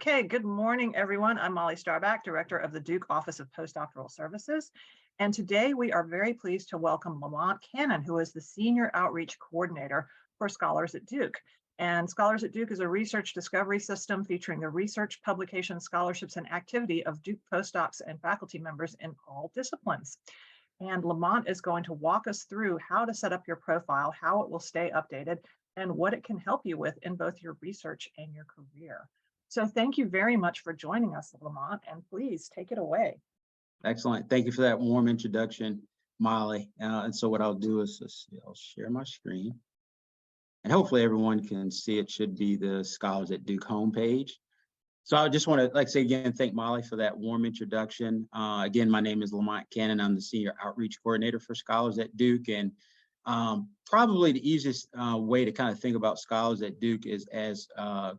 Okay, good morning, everyone. I'm Molly Starback, Director of the Duke Office of Postdoctoral Services. And today we are very pleased to welcome Lamont Cannon, who is the Senior Outreach Coordinator for Scholars at Duke. And Scholars at Duke is a research discovery system featuring the research, publication, scholarships, and activity of Duke postdocs and faculty members in all disciplines. And Lamont is going to walk us through how to set up your profile, how it will stay updated, and what it can help you with in both your research and your career. So thank you very much for joining us, Lamont, and please take it away. Excellent. Thank you for that warm introduction, Molly. And so what I'll do is I'll share my screen. And hopefully everyone can see it. Should be the Scholars at Duke homepage. So I just want to, like, say again, thank Molly for that warm introduction. Again, my name is Lamont Cannon. I'm the Senior Outreach Coordinator for Scholars at Duke. And probably the easiest way to kind of think about Scholars at Duke is as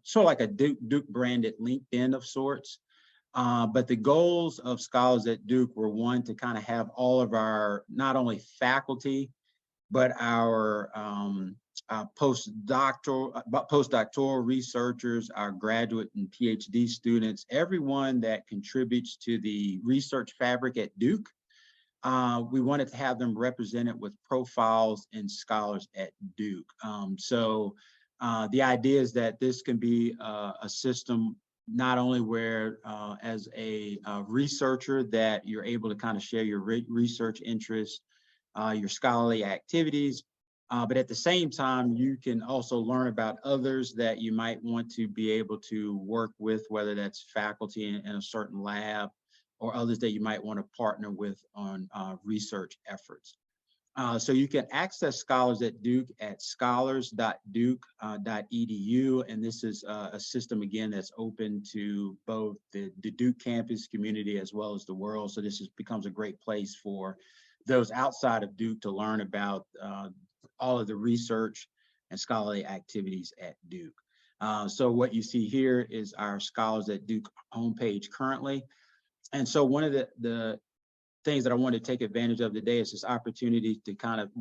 sort of like a Duke branded LinkedIn of sorts. But the goals of Scholars at Duke were, one, to kind of have all of our, not only faculty, but our postdoctoral researchers, our graduate and PhD students, everyone that contributes to the research fabric at Duke. We wanted to have them represented with profiles in Scholars at Duke. So the idea is that this can be a system not only where as a researcher that you're able to kind of share your research interests, your scholarly activities, but at the same time, you can also learn about others that you might want to be able to work with, whether that's faculty in a certain lab or others that you might want to partner with on research efforts. So you can access Scholars at Duke at scholars.duke.edu. And this is a system, again, that's open to both the Duke campus community as well as the world. So this becomes a great place for those outside of Duke to learn about all of the research and scholarly activities at Duke. So what you see here is our Scholars at Duke homepage currently. And so one of the things that I want to take advantage of today is this opportunity to kind of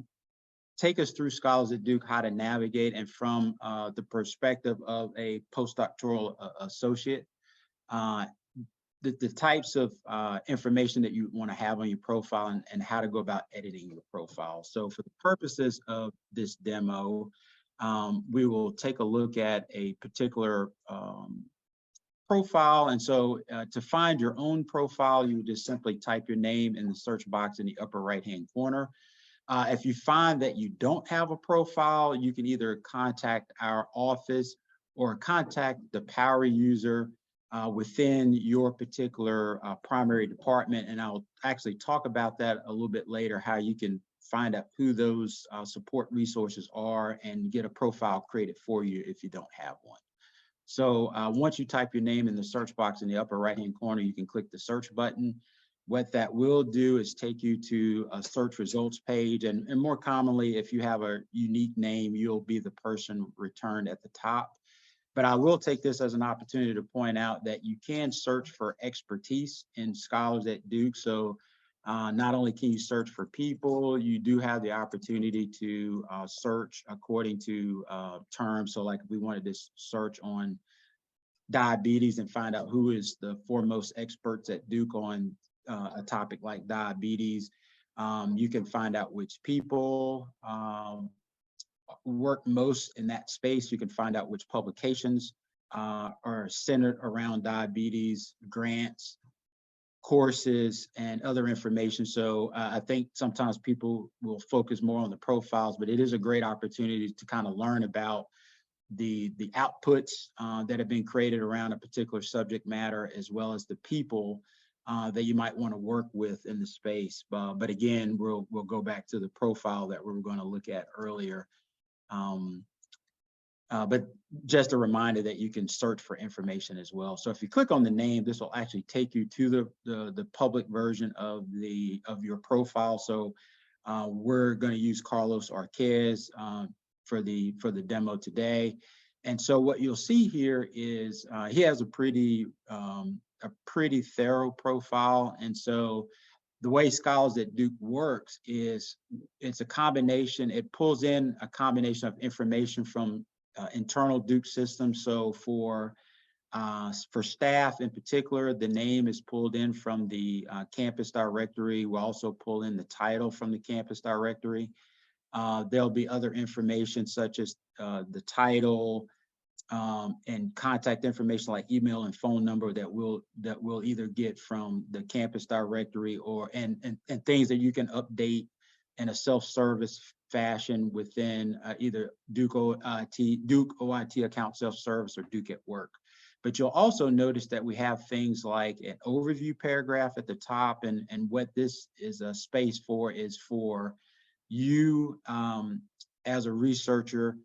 take us through Scholars at Duke, how to navigate, and from the perspective of a postdoctoral associate, the types of information that you want to have on your profile and how to go about editing your profile. So for the purposes of this demo, we will take a look at a particular profile. And so to find your own profile, you just simply type your name in the search box in the upper right-hand corner. If you find that you don't have a profile, you can either contact our office or contact the power user within your particular primary department. And I'll actually talk about that a little bit later, how you can find out who those support resources are and get a profile created for you if you don't have one. So once you type your name in the search box in the upper right-hand corner, you can click the search button. What that will do is take you to a search results page. And more commonly, if you have a unique name, you'll be the person returned at the top. But I will take this as an opportunity to point out that you can search for expertise in Scholars at Duke. So not only can you search for people, you do have the opportunity to search according to terms. So like if we wanted to search on diabetes and find out who is the foremost experts at Duke on a topic like diabetes, you can find out which people work most in that space. You can find out which publications are centered around diabetes, grants, courses, and other information. So I think sometimes people will focus more on the profiles, but it is a great opportunity to kind of learn about the outputs that have been created around a particular subject matter, as well as the people that you might want to work with in the space. But again, we'll go back to the profile that we were going to look at earlier. But just a reminder that you can search for information as well. So if you click on the name, this will actually take you to the public version of your profile. So we're going to use Carlos Arquez for the demo today. And so what you'll see here is he has a pretty thorough profile. And so the way Scholars at Duke works is it's a combination. It pulls in a combination of information from internal Duke systems. So for For staff in particular, the name is pulled in from the campus directory. We'll also pull in the title from the campus directory. There'll be other information such as the title and contact information like email and phone number that we'll either get from the campus directory or and things that you can update in a self-service fashion within either Duke OIT account self-service or Duke at Work. But you'll also notice that we have things like an overview paragraph at the top, and what this is a space for is for you as a researcher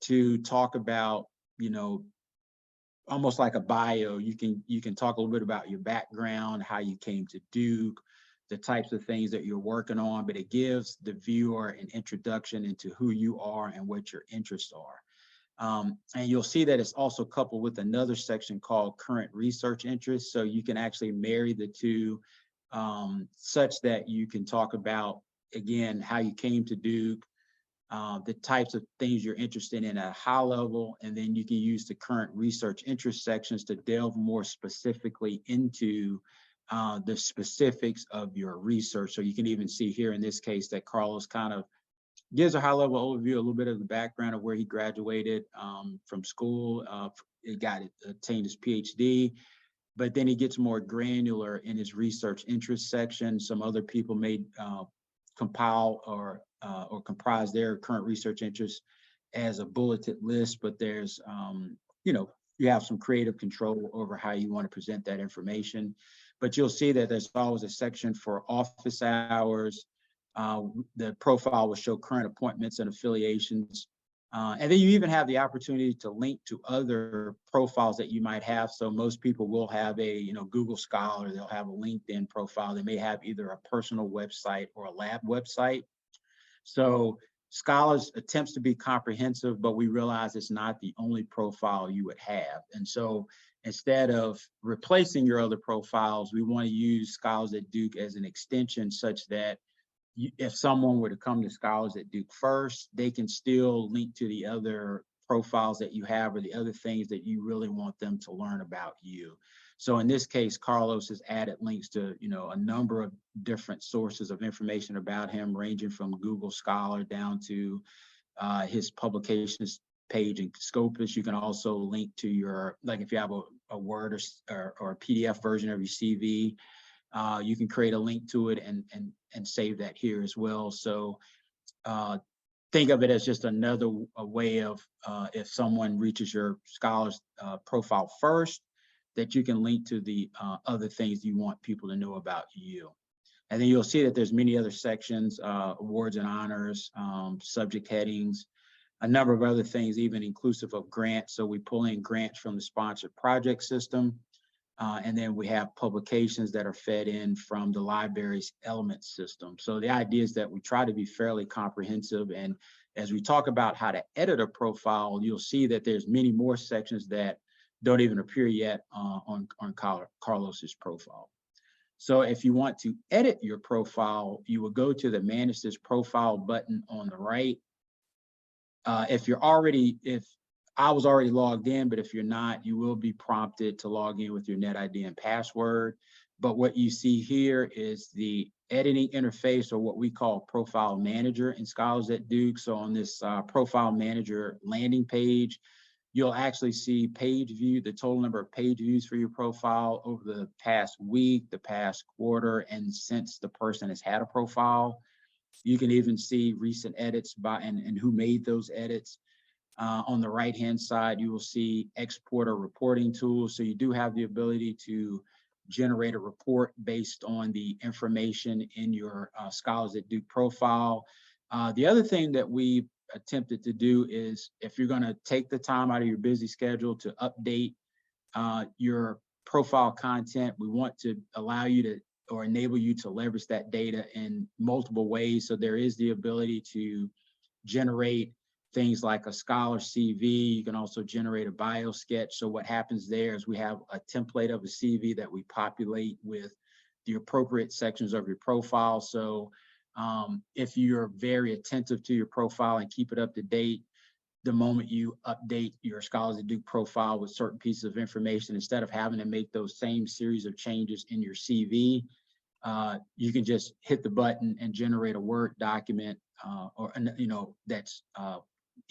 to talk about, you know, almost like a bio. You can talk a little bit about your background, how you came to Duke, the types of things that you're working on, but it gives the viewer an introduction into who you are and what your interests are. And you'll see that it's also coupled with another section called current research interests. So you can actually marry the two such that you can talk about, again, how you came to Duke, the types of things you're interested in at a high level, and then you can use the current research interest sections to delve more specifically into the specifics of your research. So you can even see here in this case that Carlos kind of gives a high-level overview, a little bit of the background of where he graduated from school. He attained his PhD, but then he gets more granular in his research interest section. Some other people may compile or comprise their current research interests as a bulleted list, but there's, you know, you have some creative control over how you want to present that information. But you'll see that there's always a section for office hours. The profile will show current appointments and affiliations. And then you even have the opportunity to link to other profiles that you might have. So most people will have a, you know, Google Scholar, they'll have a LinkedIn profile. They may have either a personal website or a lab website. So Scholars attempts to be comprehensive, but we realize it's not the only profile you would have. And so instead of replacing your other profiles, we want to use Scholars at Duke as an extension such that if someone were to come to Scholars at Duke first, they can still link to the other profiles that you have or the other things that you really want them to learn about you. So in this case, Carlos has added links to, you know, a number of different sources of information about him, ranging from Google Scholar down to his publications page in Scopus. You can also link to your, like if you have a Word or a PDF version of your CV, you can create a link to it and save that here as well. So think of it as just another way of if someone reaches your Scholars profile first, that you can link to the other things you want people to know about you. And then you'll see that there's many other sections, awards and honors, subject headings, a number of other things, even inclusive of grants. So we pull in grants from the sponsored project system. And then we have publications that are fed in from the library's element system. So the idea is that we try to be fairly comprehensive. And as we talk about how to edit a profile, you'll see that there's many more sections that don't even appear yet on Carlos's profile. So if you want to edit your profile, you will go to the Manage This Profile button on the right. If I was already logged in, but if you're not, you will be prompted to log in with your NetID and password. But what you see here is the editing interface, or what we call Profile Manager in Scholars at Duke. So on this Profile Manager landing page, you'll actually see page view, the total number of page views for your profile over the past week, the past quarter, and since the person has had a profile. You can even see recent edits by and who made those edits. On the right-hand side, you will see exporter reporting tools. So you do have the ability to generate a report based on the information in your Scholars at Duke profile. The other thing that we attempted to do is, if you're going to take the time out of your busy schedule to update your profile content, we want to allow you to, or enable you to leverage that data in multiple ways. So there is the ability to generate things like a scholar CV. You can also generate a bio sketch. So what happens there is we have a template of a CV that we populate with the appropriate sections of your profile. So if you're very attentive to your profile and keep it up to date, the moment you update your Scholars at Duke profile with certain pieces of information, instead of having to make those same series of changes in your CV, you can just hit the button and generate a Word document, that's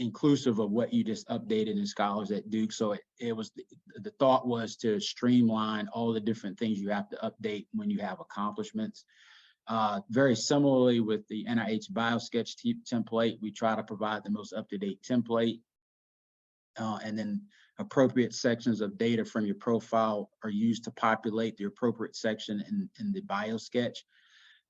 inclusive of what you just updated in Scholars at Duke. So the thought was to streamline all the different things you have to update when you have accomplishments. Very similarly with the NIH BioSketch template, we try to provide the most up-to-date template, and then appropriate sections of data from your profile are used to populate the appropriate section in the BioSketch.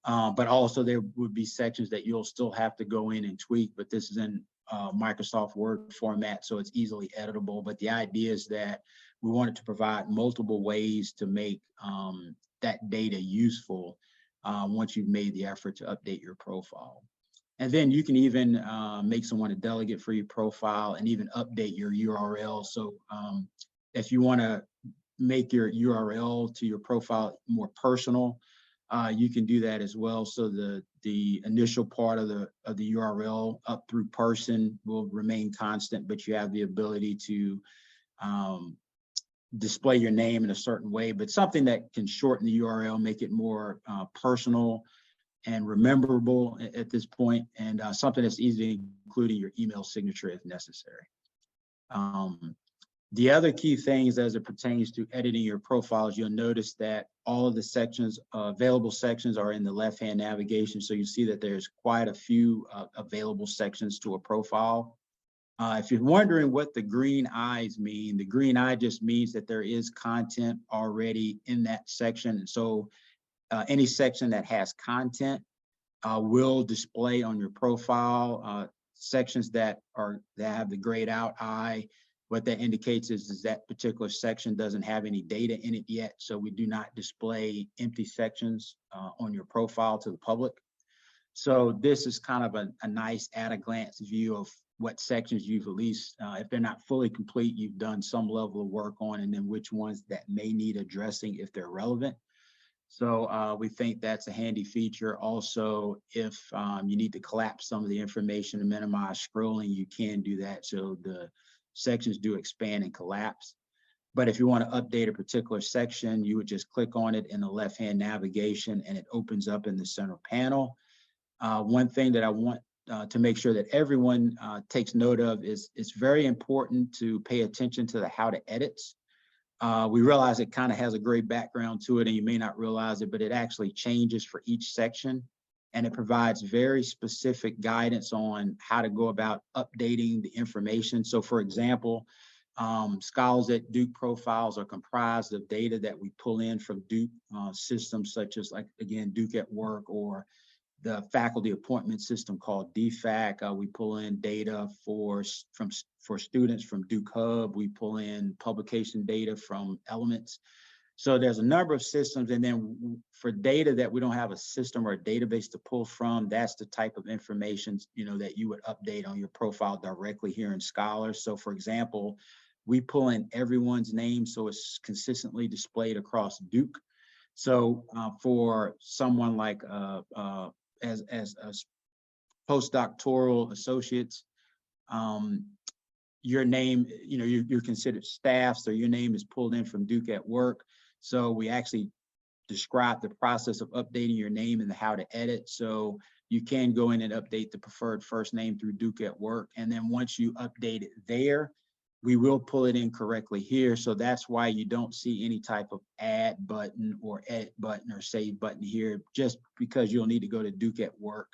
But also there would be sections that you'll still have to go in and tweak, but this is in Microsoft Word format, so it's easily editable. But the idea is that we wanted to provide multiple ways to make that data useful once you've made the effort to update your profile. And then you can even make someone a delegate for your profile and even update your URL. So if you want to make your URL to your profile more personal, you can do that as well. So the initial part of the URL up through person will remain constant, but you have the ability to display your name in a certain way, but something that can shorten the URL, make it more personal and rememberable at this point, and something that's easy to include in your email signature if necessary. The other key things as it pertains to editing your profiles, you'll notice that all of the sections, available sections, are in the left-hand navigation. So you see that there's quite a few available sections to a profile. If you're wondering what the green eyes mean, the green eye just means that there is content already in that section. And so any section that has content will display on your profile. Sections that have the grayed out eye, what that indicates is that particular section doesn't have any data in it yet. So we do not display empty sections on your profile to the public. So this is kind of a nice at a glance view of what sections you've at least, if they're not fully complete, you've done some level of work on, and then which ones that may need addressing if they're relevant. So we think that's a handy feature. Also, if you need to collapse some of the information to minimize scrolling, you can do that. So the sections do expand and collapse. But if you want to update a particular section, you would just click on it in the left-hand navigation and it opens up in the center panel. One thing that I want to make sure that everyone takes note of is it's very important to pay attention to the how to edits. We realize it kind of has a great background to it, and you may not realize it, but it actually changes for each section, and it provides very specific guidance on how to go about updating the information. So for example, Scholars at Duke profiles are comprised of data that we pull in from Duke systems such as, like, again, Duke at Work, or the faculty appointment system called DFAC. We pull in data for students from Duke Hub. We pull in publication data from Elements. So there's a number of systems. And then for data that we don't have a system or a database to pull from, that's the type of information, that you would update on your profile directly here in Scholars. So for example, we pull in everyone's name so it's consistently displayed across Duke. So for someone like as postdoctoral associates, your name, you're considered staff, so your name is pulled in from Duke at Work. So we actually describe the process of updating your name and the how to edit. So you can go in and update the preferred first name through Duke at Work. And then once you update it there, we will pull it in correctly here. So that's why you don't see any type of add button or edit button or save button here, just because you'll need to go to Duke at Work,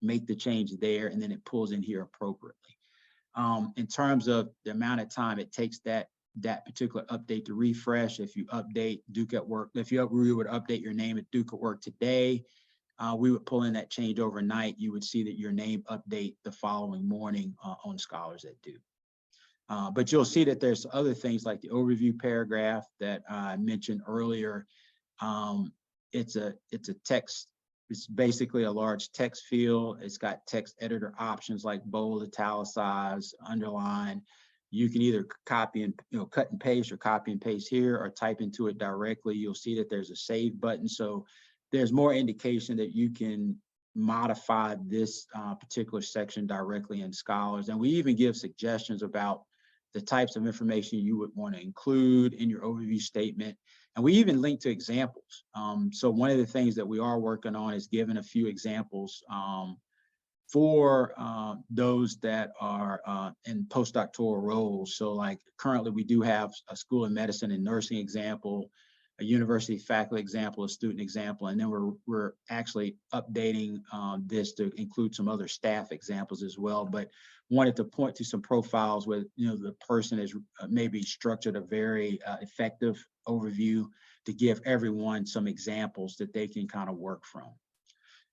make the change there, and then it pulls in here appropriately. In terms of the amount of time it takes that particular update to refresh, if you update Duke at Work, we would update your name at Duke at Work today, we would pull in that change overnight. You would see that your name update the following morning on Scholars at Duke. But you'll see that there's other things like the overview paragraph that I mentioned earlier. It's a text. It's basically a large text field. It's got text editor options like bold, italicize, underline. You can either copy and cut and paste, or copy and paste here, or type into it directly. You'll see that there's a save button. So there's more indication that you can modify this particular section directly in Scholars. And we even give suggestions about the types of information you would want to include in your overview statement. And we even link to examples. So one of the things that we are working on is giving a few examples for those that are in postdoctoral roles. So like currently we do have a School of Medicine and Nursing example, a university faculty example, a student example, and then we're actually updating this to include some other staff examples as well. But wanted to point to some profiles where the person is maybe structured a very effective overview to give everyone some examples that they can kind of work from.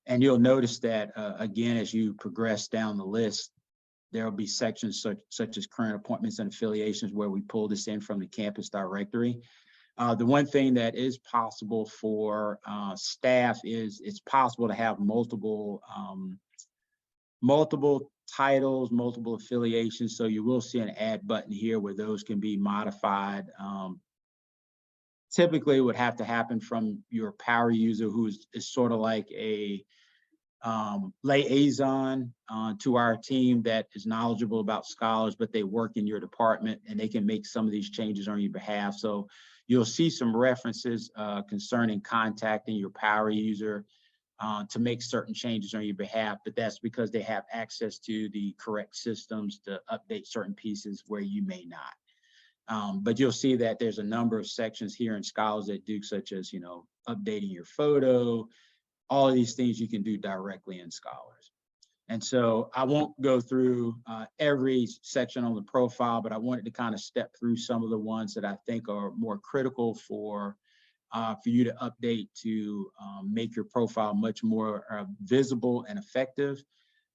And you'll notice that again, as you progress down the list, there will be sections such as current appointments and affiliations where we pull this in from the campus directory. The one thing that is possible for staff is it's possible to have multiple titles, multiple affiliations. So you will see an add button here where those can be modified. Typically, it would have to happen from your power user, who is sort of like a liaison to our team that is knowledgeable about Scholars, but they work in your department and they can make some of these changes on your behalf. So you'll see some references concerning contacting your power user to make certain changes on your behalf, but that's because they have access to the correct systems to update certain pieces where you may not. But you'll see that there's a number of sections here in Scholars at Duke, such as, updating your photo. All of these things you can do directly in Scholars. And so I won't go through every section on the profile, but I wanted to kind of step through some of the ones that I think are more critical for you to update to make your profile much more visible and effective.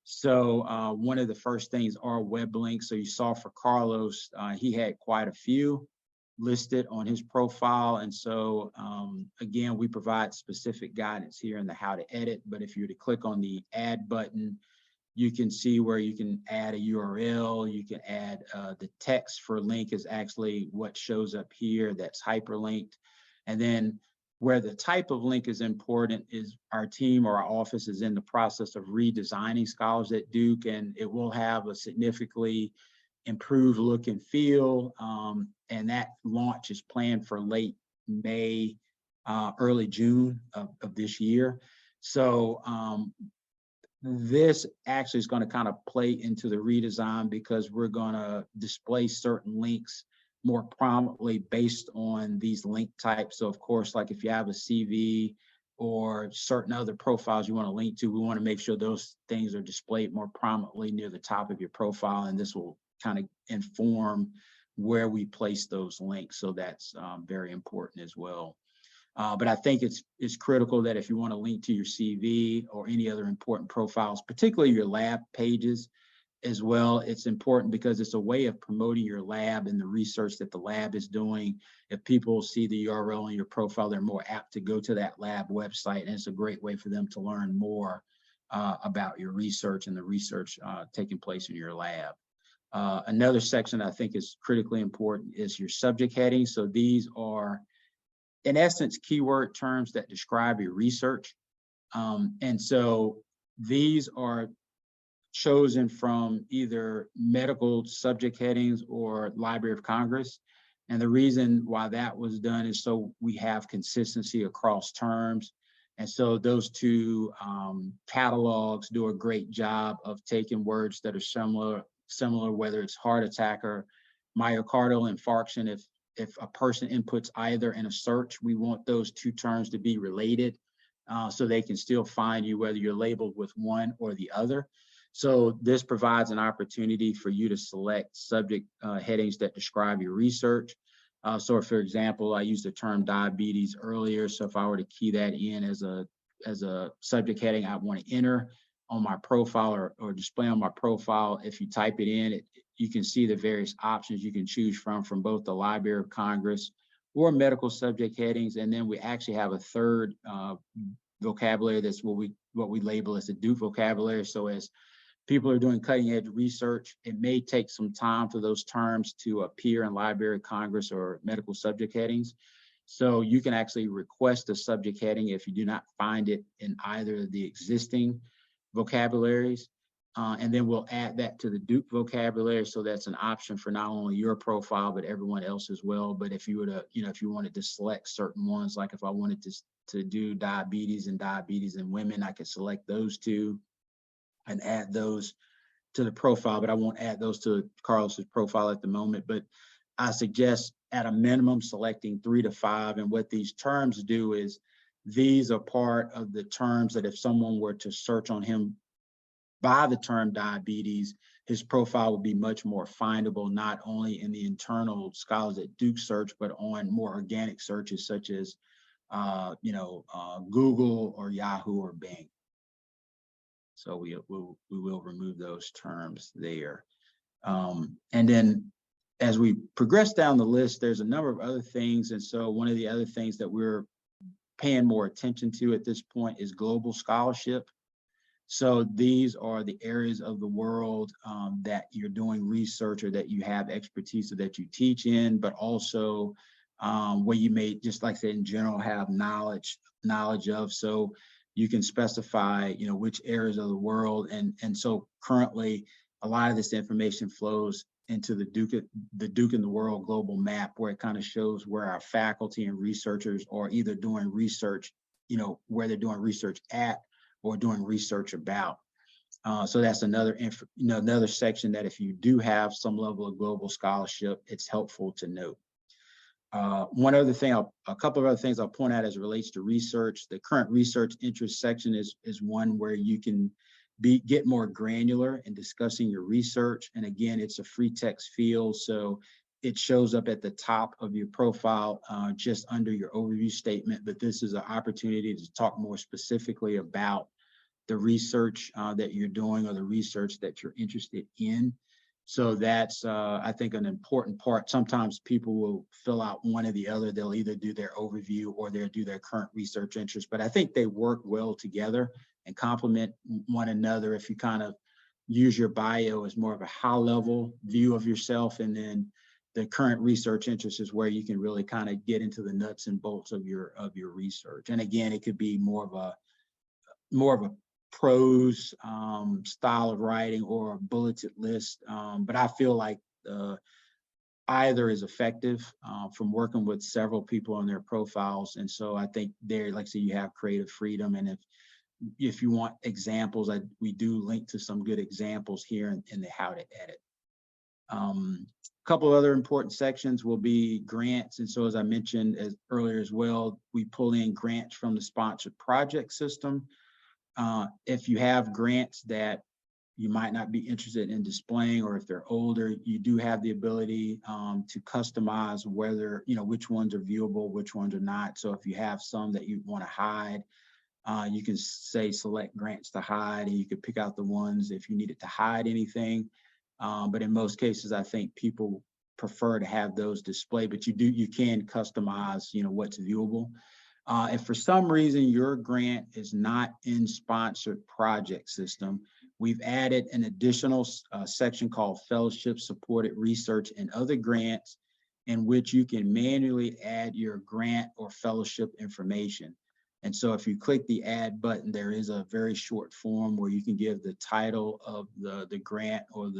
So one of the first things are web links. So you saw for Carlos, he had quite a few listed on his profile. And so again, we provide specific guidance here in the how to edit, but if you were to click on the add button, you can see where you can add a URL, you can add the text for link is actually what shows up here that's hyperlinked. And then where the type of link is important is our team or our office is in the process of redesigning Scholars at Duke, and it will have a significantly improved look and feel. And that launch is planned for late May, early June of this year. So this actually is going to kind of play into the redesign because we're going to display certain links more prominently based on these link types. So of course, like if you have a CV or certain other profiles you want to link to, we want to make sure those things are displayed more prominently near the top of your profile. And this will kind of inform where we place those links. So that's very important as well. But I think it's critical that if you want to link to your CV or any other important profiles, particularly your lab pages as well, it's important because it's a way of promoting your lab and the research that the lab is doing. If people see the URL in your profile, they're more apt to go to that lab website, and it's a great way for them to learn more about your research and the research taking place in your lab. Another section I think is critically important is your subject heading. So these are, in essence, keyword terms that describe your research. And so these are chosen from either medical subject headings or Library of Congress. And the reason why that was done is so we have consistency across terms. And so those two catalogs do a great job of taking words that are similar, whether it's heart attack or myocardial infarction. If a person inputs either in a search, we want those two terms to be related so they can still find you whether you're labeled with one or the other. So this provides an opportunity for you to select subject headings that describe your research. So for example, I used the term diabetes earlier. So if I were to key that in as a subject heading I want to enter on my profile or display on my profile, if you type it in, you can see the various options you can choose from both the Library of Congress or medical subject headings. And then we actually have a third vocabulary that's what we label as the Duke vocabulary. So as people are doing cutting edge research, it may take some time for those terms to appear in Library of Congress or medical subject headings. So you can actually request a subject heading if you do not find it in either of the existing vocabularies. And then we'll add that to the Duke vocabulary. So that's an option for not only your profile, but everyone else as well. But if you were to, if you wanted to select certain ones, like if I wanted to do diabetes in women, I could select those two and add those to the profile, but I won't add those to Carlos's profile at the moment. But I suggest at a minimum selecting 3 to 5. And what these terms do is these are part of the terms that if someone were to search on him by the term diabetes, his profile would be much more findable, not only in the internal Scholars at Duke search, but on more organic searches such as Google or Yahoo or Bing. So we will remove those terms there. And then as we progress down the list, there's a number of other things. And so one of the other things that we're paying more attention to at this point is global scholarship. So these are the areas of the world that you're doing research or that you have expertise or that you teach in, but also where you may, just like I said, in general, have knowledge of. So you can specify, which areas of the world. And so currently, a lot of this information flows into the Duke in the World global map, where it kind of shows where our faculty and researchers are either doing research, where they're doing research at or doing research about. So that's another section that if you do have some level of global scholarship, it's helpful to note. A couple of other things I'll point out as it relates to research. The current research interest section is one where you can get more granular in discussing your research. And again, it's a free text field, so it shows up at the top of your profile, just under your overview statement. But this is an opportunity to talk more specifically about the research that you're doing or the research that you're interested in. So that's, I think, an important part. Sometimes people will fill out one or the other. They'll either do their overview or they'll do their current research interest. But I think they work well together and complement one another if you kind of use your bio as more of a high-level view of yourself, and then the current research interest is where you can really kind of get into the nuts and bolts of your research. And again, it could be more of a prose style of writing or a bulleted list, but I feel like either is effective from working with several people on their profiles. And so I think there, like I said, you have creative freedom. And if you want examples, we do link to some good examples here in the how to edit. A couple other important sections will be grants. And so as I mentioned earlier as well, we pull in grants from the sponsored project system. If you have grants that you might not be interested in displaying, or if they're older, you do have the ability to customize whether, which ones are viewable, which ones are not. So if you have some that you want to hide, you can say select grants to hide, and you could pick out the ones if you needed to hide anything. But in most cases, I think people prefer to have those displayed, but you can customize, what's viewable. If for some reason your grant is not in sponsored project system, we've added an additional section called Fellowship Supported Research and Other Grants, in which you can manually add your grant or fellowship information. And so if you click the add button, there is a very short form where you can give the title of the grant or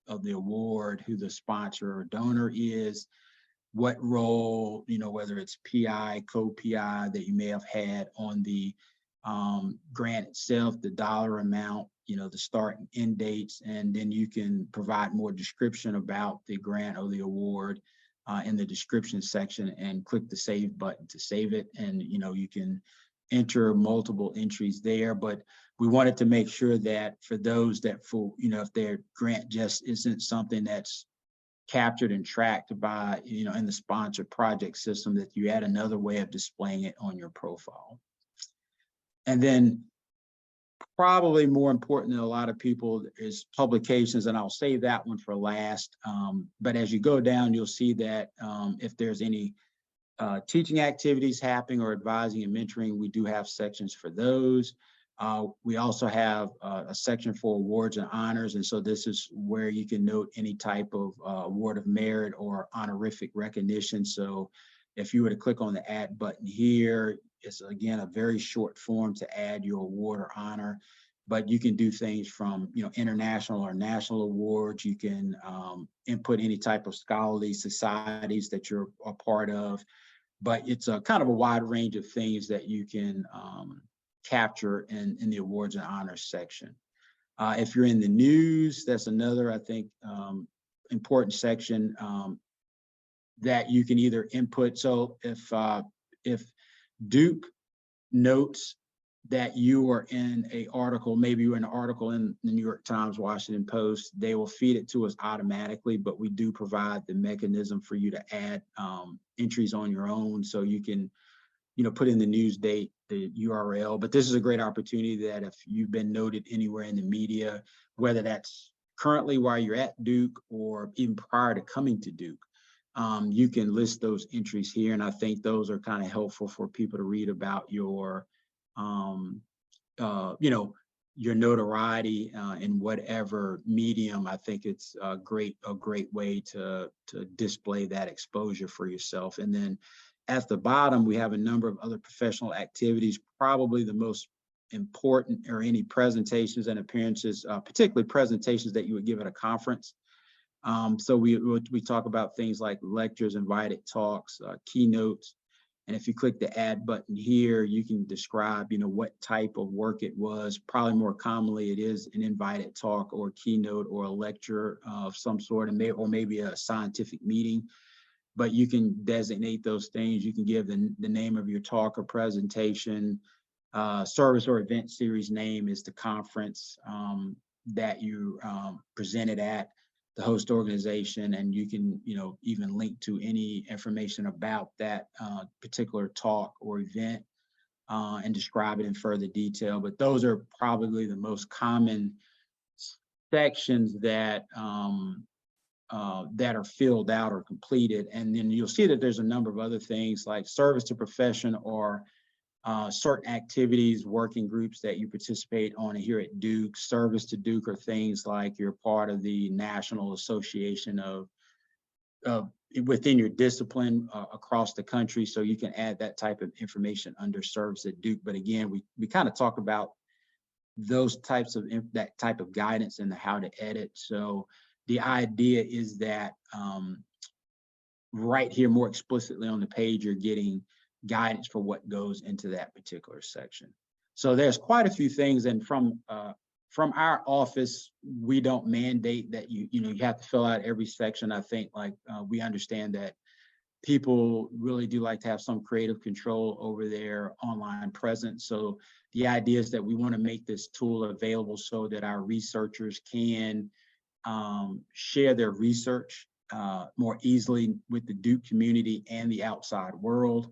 of the award, who the sponsor or donor is, what role, whether it's PI, co-PI that you may have had on the grant itself, the dollar amount, the start and end dates, and then you can provide more description about the grant or the award in the description section, and click the save button to save it. And, you can enter multiple entries there, but we wanted to make sure that for those that, if their grant just isn't something that's captured and tracked by, in the sponsored project system, that you add another way of displaying it on your profile. And then probably more important than a lot of people is publications, and I'll save that one for last. But as you go down, you'll see that if there's any teaching activities happening or advising and mentoring, we do have sections for those. We also have a section for awards and honors. And so this is where you can note any type of award of merit or honorific recognition. So If you were to click on the add button here, it's again a very short form to add your award or honor, but you can do things from, international or national awards. You can input any type of scholarly societies that you're a part of, but it's a kind of a wide range of things that you can capture in the awards and honors section. If you're in the news, that's another, I think, important section that you can either input. So if Duke notes that you are in a article, maybe you're in an article in the New York Times, Washington Post, they will feed it to us automatically, but we do provide the mechanism for you to add entries on your own. So you can, put in the news date, the URL, but this is a great opportunity that if you've been noted anywhere in the media, whether that's currently while you're at Duke or even prior to coming to Duke, you can list those entries here. And I think those are kind of helpful for people to read about your, your notoriety in whatever medium. I think it's a great way to display that exposure for yourself. And then at the bottom, we have a number of other professional activities. Probably the most important are any presentations and appearances, particularly presentations that you would give at a conference. So we talk about things like lectures, invited talks, keynotes. And if you click the add button here, you can describe, what type of work it was. Probably more commonly, it is an invited talk or keynote or a lecture of some sort, or maybe a scientific meeting. But you can designate those things. You can give the name of your talk or presentation. Service or event series name is the conference that you presented at, the host organization, and you can, even link to any information about that particular talk or event and describe it in further detail. But those are probably the most common sections that that are filled out or completed. And then you'll see that there's a number of other things like service to profession or certain activities, working groups that you participate on here at Duke. Service to Duke are things like you're part of the National Association of within your discipline across the country. So you can add that type of information under service at Duke. But again, we kind of talk about those types of that type of guidance and how to edit. So the idea is that right here, more explicitly on the page, you're getting guidance for what goes into that particular section. So there's quite a few things, and from our office, we don't mandate that you have to fill out every section. I think we understand that people really do like to have some creative control over their online presence. So the idea is that we want to make this tool available so that our researchers can share their research more easily with the Duke community and the outside world.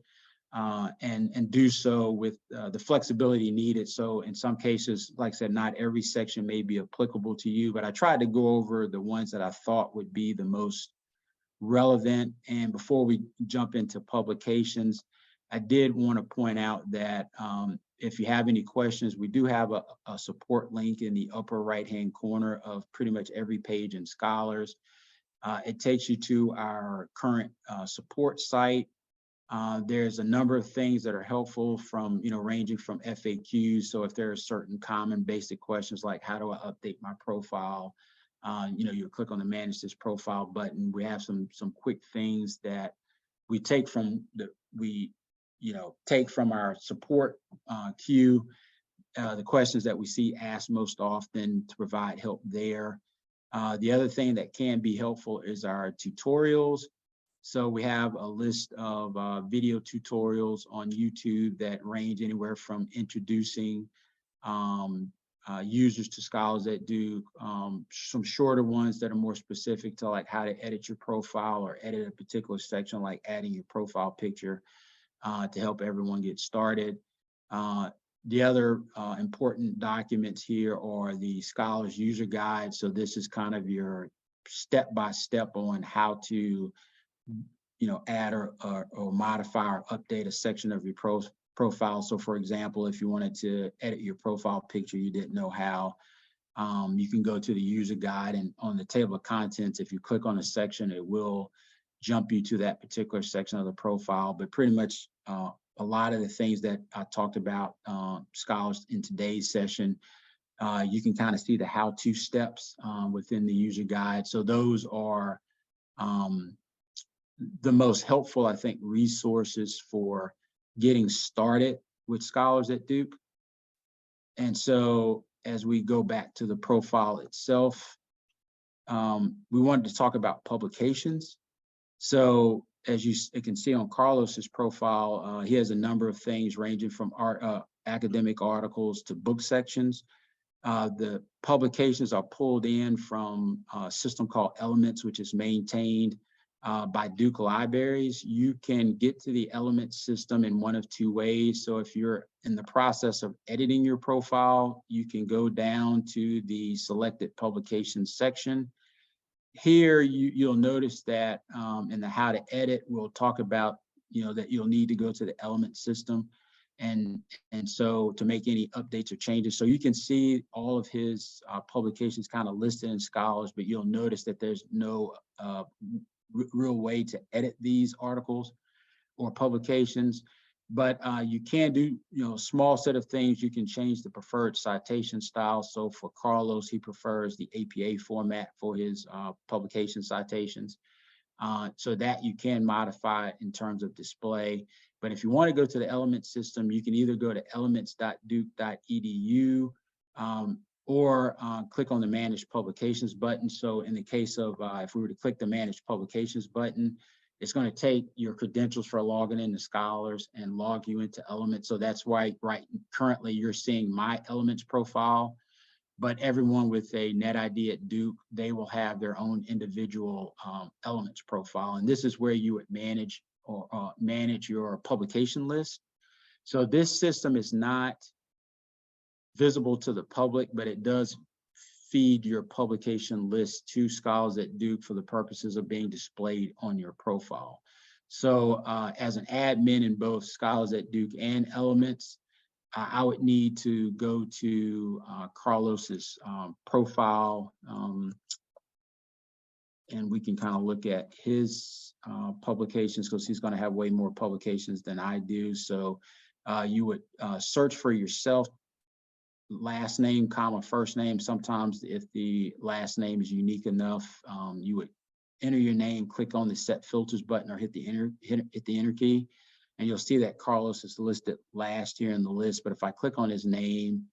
And do so with the flexibility needed. So in some cases, like I said, not every section may be applicable to you, but I tried to go over the ones that I thought would be the most relevant. And before we jump into publications, I did want to point out that if you have any questions, we do have a support link in the upper right-hand corner of pretty much every page in Scholars. It takes you to our current support site. There's a number of things that are helpful from, ranging from FAQs. So if there are certain common basic questions like how do I update my profile, you click on the manage this profile button. We have some quick things that we take from our support queue, the questions that we see asked most often to provide help there. The other thing that can be helpful is our tutorials. So we have a list of video tutorials on YouTube that range anywhere from introducing users to Scholars at Duke, some shorter ones that are more specific to like how to edit your profile or edit a particular section, like adding your profile picture to help everyone get started. The other important documents here are the Scholars user guide. So this is kind of your step-by-step on how to add or modify or update a section of your profile. So for example, if you wanted to edit your profile picture, you didn't know how, you can go to the user guide, and on the table of contents, if you click on a section, it will jump you to that particular section of the profile, but pretty much a lot of the things that I talked about, scholars in today's session, you can kind of see the how-to steps within the user guide. So those are the most helpful, I think, resources for getting started with scholars at Duke. And so as we go back to the profile itself, we wanted to talk about publications. So as you can see on Carlos's profile, he has a number of things ranging from academic articles to book sections. The publications are pulled in from a system called Elements, which is maintained by Duke Libraries. You can get to the Elements system in one of two ways. So if you're in the process of editing your profile, you can go down to the selected publications section. Here, you'll notice that in the how to edit, we'll talk about, that you'll need to go to the Elements system. And so to make any updates or changes, so you can see all of his publications kind of listed in Scholars, but you'll notice that there's no real way to edit these articles or publications. But you can do, a small set of things. You can change the preferred citation style. So for Carlos, he prefers the APA format for his publication citations. So that you can modify in terms of display. But if you want to go to the Elements system, you can either go to elements.duke.edu or click on the Manage Publications button. So in the case of, if we were to click the Manage Publications button, it's going to take your credentials for logging into Scholars and log you into Elements. So that's why currently you're seeing my Elements profile. But everyone with a NetID at Duke, they will have their own individual Elements profile. And this is where you would manage your publication list. So this system is not visible to the public, but it does feed your publication list to Scholars at Duke for the purposes of being displayed on your profile. So as an admin in both Scholars at Duke and Elements, I would need to go to Carlos's profile, and we can kind of look at his publications because he's going to have way more publications than I do. So you would search for yourself, last name, comma, first name. Sometimes if the last name is unique enough, you would enter your name, click on the Set Filters button, or hit the enter key. And you'll see that Carlos is listed last here in the list. But if I click on his name,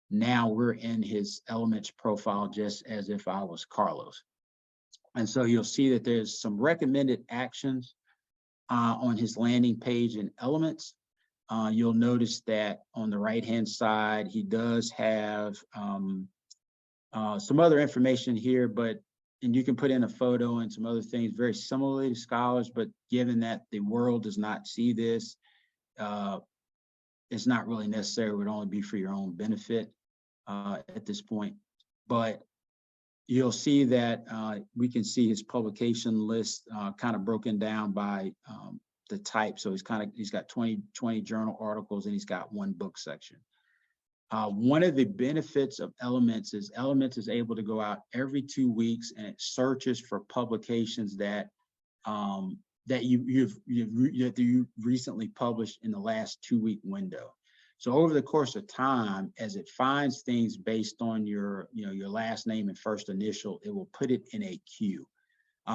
now we're in his Elements profile just as if I was Carlos. And so you'll see that there's some recommended actions on his landing page in Elements. You'll notice that on the right-hand side, he does have some other information here, and you can put in a photo and some other things very similarly to Scholars, but given that the world does not see this, it's not really necessary. It would only be for your own benefit at this point. But you'll see that we can see his publication list kind of broken down by the type. So he's got 20 journal articles and he's got one book section. One of the benefits of Elements is able to go out every 2 weeks and it searches for publications that you recently published in the last 2-week window. So over the course of time, as it finds things based on your last name and first initial, it will put it in a queue.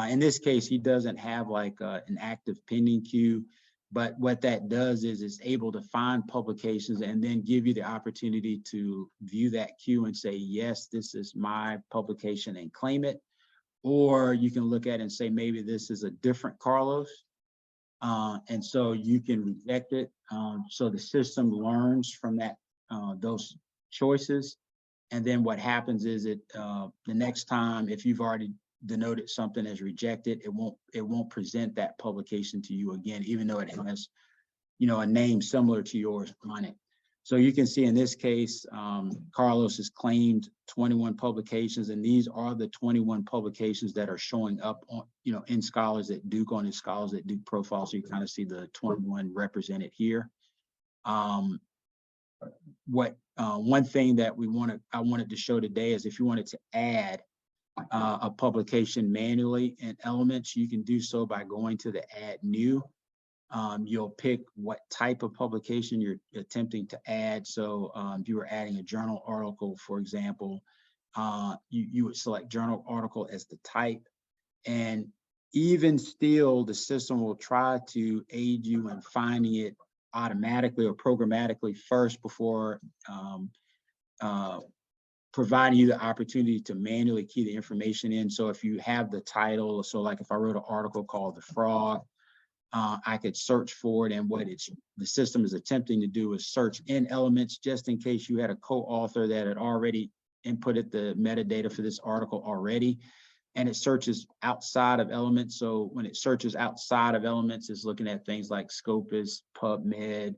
In this case, he doesn't have like an active pending queue. But what that does is it's able to find publications and then give you the opportunity to view that queue and say, yes, this is my publication and claim it. Or you can look at it and say, maybe this is a different Carlos. And so you can reject it. So the system learns from those choices. And then what happens is the next time, if you've already denoted something as rejected, it won't present that publication to you again, even though it has, a name similar to yours on it. So you can see in this case, Carlos has claimed 21 publications, and these are the 21 publications that are showing up on, in Scholars at Duke on his Scholars at Duke profile. So you kind of see the 21 represented here. One thing that I wanted to show today is if you wanted to add a publication manually in Elements, you can do so by going to the Add New. You'll pick what type of publication you're attempting to add. So if you were adding a journal article, for example, you would select journal article as the type. And even still, the system will try to aid you in finding it automatically or programmatically first before providing you the opportunity to manually key the information in. So if you have the title, so like if I wrote an article called The Frog, I could search for it, and what the system is attempting to do is search in Elements just in case you had a co-author that had already inputted the metadata for this article already, and it searches outside of Elements. So when it searches outside of Elements, it's looking at things like Scopus, PubMed,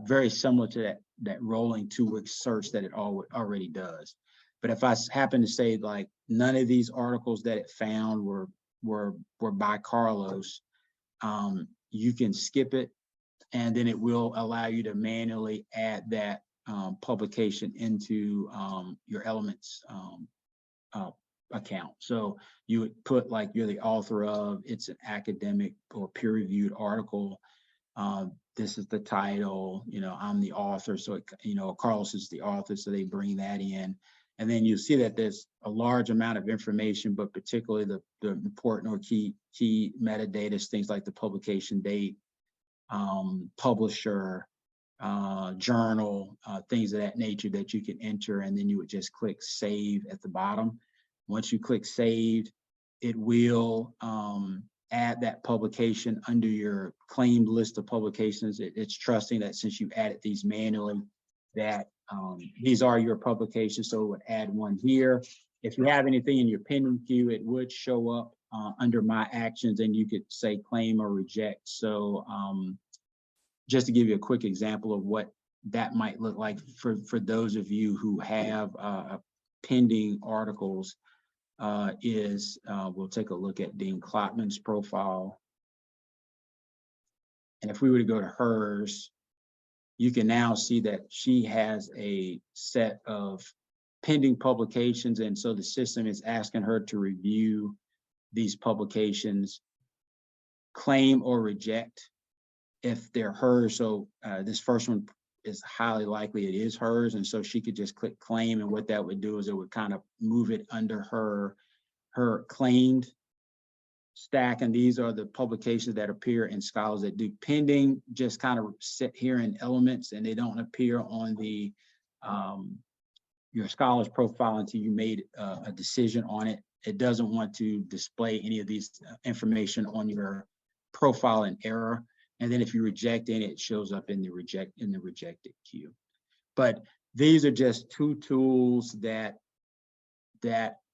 very similar to that rolling 2-week search that it already does. But if I happen to say like none of these articles that it found were by Carlos, you can skip it, and then it will allow you to manually add that publication into your Elements account. So you would put like you're the author of, it's an academic or peer-reviewed article. This is the title, I'm the author. So, Carlos is the author, so they bring that in. And then you see that there's a large amount of information, but particularly the important or key metadata, things like the publication date, publisher, journal, things of that nature that you can enter. And then you would just click Save at the bottom. Once you click Save, it will add that publication under your claimed list of publications. It's trusting that since you added these manually, that these are your publications, so it would add one here. If you have anything in your pending queue, it would show up under My Actions, and you could say claim or reject. So just to give you a quick example of what that might look like for those of you who have pending articles, we'll take a look at Dean Klopman's profile. And if we were to go to hers, you can now see that she has a set of pending publications. And so the system is asking her to review these publications, claim or reject if they're hers. So this first one is highly likely it is hers. And so she could just click claim. And what that would do is it would kind of move it under her claimed stack. And these are the publications that appear in Scholars That Duke. Pending just kind of sit here in Elements, and they don't appear on the your Scholars profile until you made a decision on it. It doesn't want to display any of these information on your profile in error. And then if you reject it, it shows up in the rejected queue. But these are just two tools that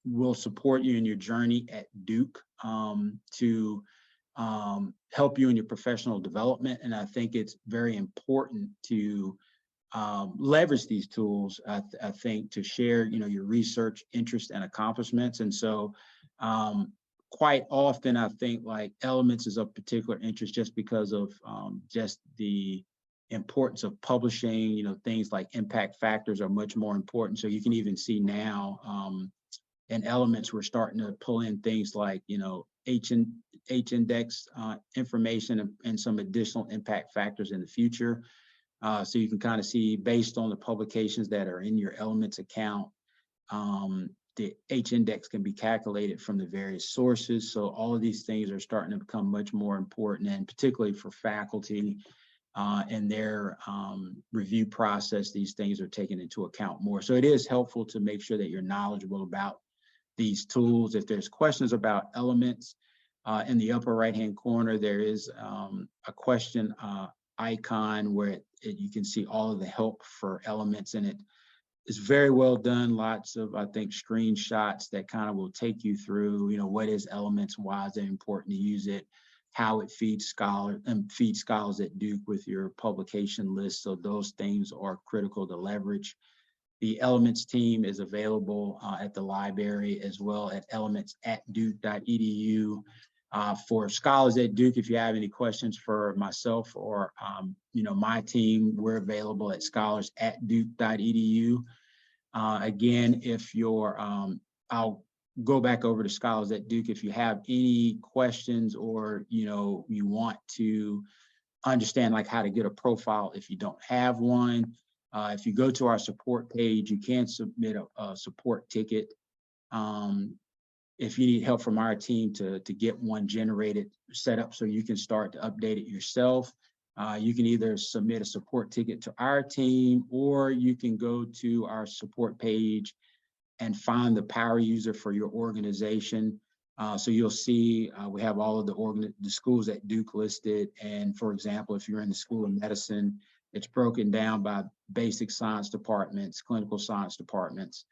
will support you in your journey at Duke to help you in your professional development. And I think it's very important to leverage these tools, I think, to share, your research interests and accomplishments. And so quite often, I think like Elements is of particular interest just because of just the importance of publishing. Things like impact factors are much more important. So you can even see now in Elements, we're starting to pull in things like, H-index information and some additional impact factors in the future. So you can kind of see based on the publications that are in your Elements account, the H-index can be calculated from the various sources. So all of these things are starting to become much more important, and particularly for faculty and their review process, these things are taken into account more. So it is helpful to make sure that you're knowledgeable about these tools. If there's questions about Elements, in the upper right-hand corner, there is a question icon where you can see all of the help for Elements, and it is very well done. Lots of, I think, screenshots that kind of will take you through, what is Elements, why is it important to use it, how it feeds Scholars at Duke with your publication list. So those things are critical to leverage. The Elements team is available at the library as well at elements@duke.edu. For Scholars at Duke, if you have any questions for myself or my team, we're available at scholars@duke.edu. Again, if you're, I'll go back over to Scholars at Duke if you have any questions, or you want to understand like how to get a profile if you don't have one. If you go to our support page, you can submit a support ticket. If you need help from our team to get one generated, set up so you can start to update it yourself, you can either submit a support ticket to our team, or you can go to our support page and find the power user for your organization. So you'll see we have all of the schools at Duke listed. And for example, if you're in the School of Medicine, it's broken down by basic science departments, clinical science departments.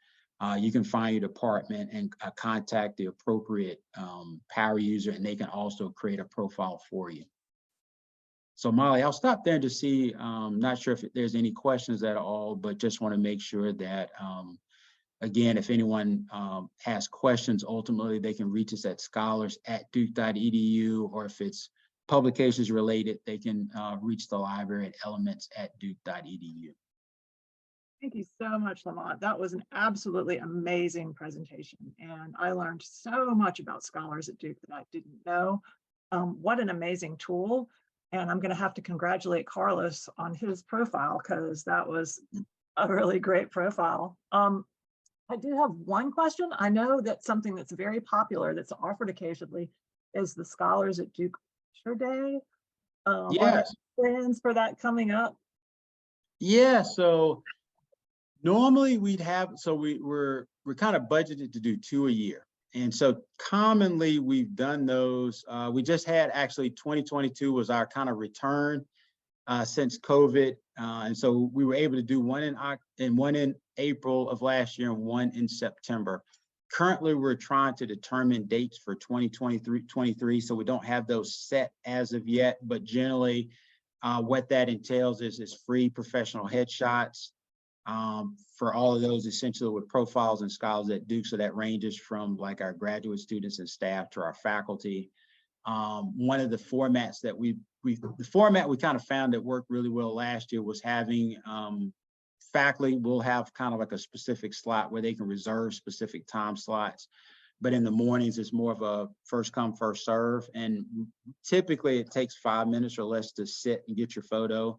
You can find your department and contact the appropriate power user, and they can also create a profile for you. So Molly, I'll stop there to see, not sure if there's any questions at all, but just want to make sure that, again, if anyone has questions, ultimately they can reach us at scholars@duke.edu, or if it's publications related, they can reach the library at elements@duke.edu. Thank you so much, Lamont. That was an absolutely amazing presentation. And I learned so much about Scholars at Duke that I didn't know. What an amazing tool. And I'm going to have to congratulate Carlos on his profile, because that was a really great profile. I do have one question. I know that something that's very popular that's offered occasionally is the Scholars at Duke Picture Day. Are there Yes. plans for that coming up? Yeah. So normally we'd have, so we're kind of budgeted to do 2 a year. And so commonly we've done those. We just had, actually 2022 was our kind of return since COVID. And so we were able to do one in April of last year and one in September. Currently, we're trying to determine dates for 2023, so we don't have those set as of yet, but generally what that entails is free professional headshots for all of those, essentially with profiles and scholars at Duke. So that ranges from like our graduate students and staff to our faculty. One of the formats that the format we kind of found that worked really well last year was having faculty will have kind of like a specific slot where they can reserve specific time slots. But in the mornings, it's more of a first come, first serve. And typically it takes 5 minutes or less to sit and get your photo.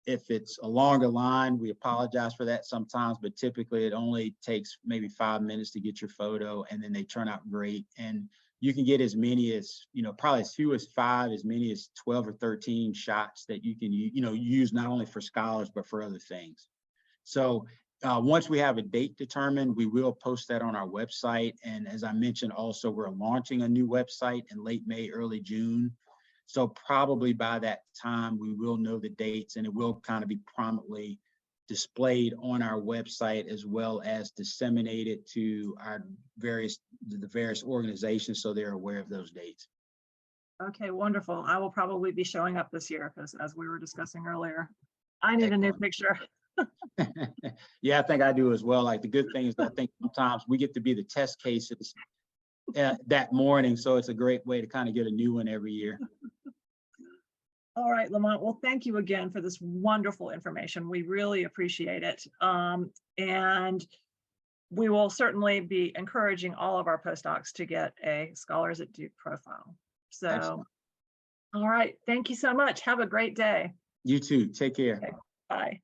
If it's a longer line, we apologize for that sometimes, but typically it only takes maybe 5 minutes to get your photo, and then they turn out great. And you can get as many as, probably as few as 5, as many as 12 or 13 shots that you can, use not only for scholars, but for other things. So once we have a date determined, we will post that on our website. And as I mentioned, also, we're launching a new website in late May, early June. So probably by that time, we will know the dates, and it will kind of be prominently displayed on our website, as well as disseminated to the various organizations, so they're aware of those dates. Okay, wonderful. I will probably be showing up this year, because as we were discussing earlier, I need a new picture. Yeah, I think I do as well. Like, the good thing is that I think sometimes we get to be the test cases that morning, so it's a great way to kind of get a new one every year. All right, Lamont. Well, thank you again for this wonderful information. We really appreciate it. And we will certainly be encouraging all of our postdocs to get a Scholars at Duke profile. So, Excellent. All right. Thank you so much. Have a great day. You too. Take care. Okay, bye.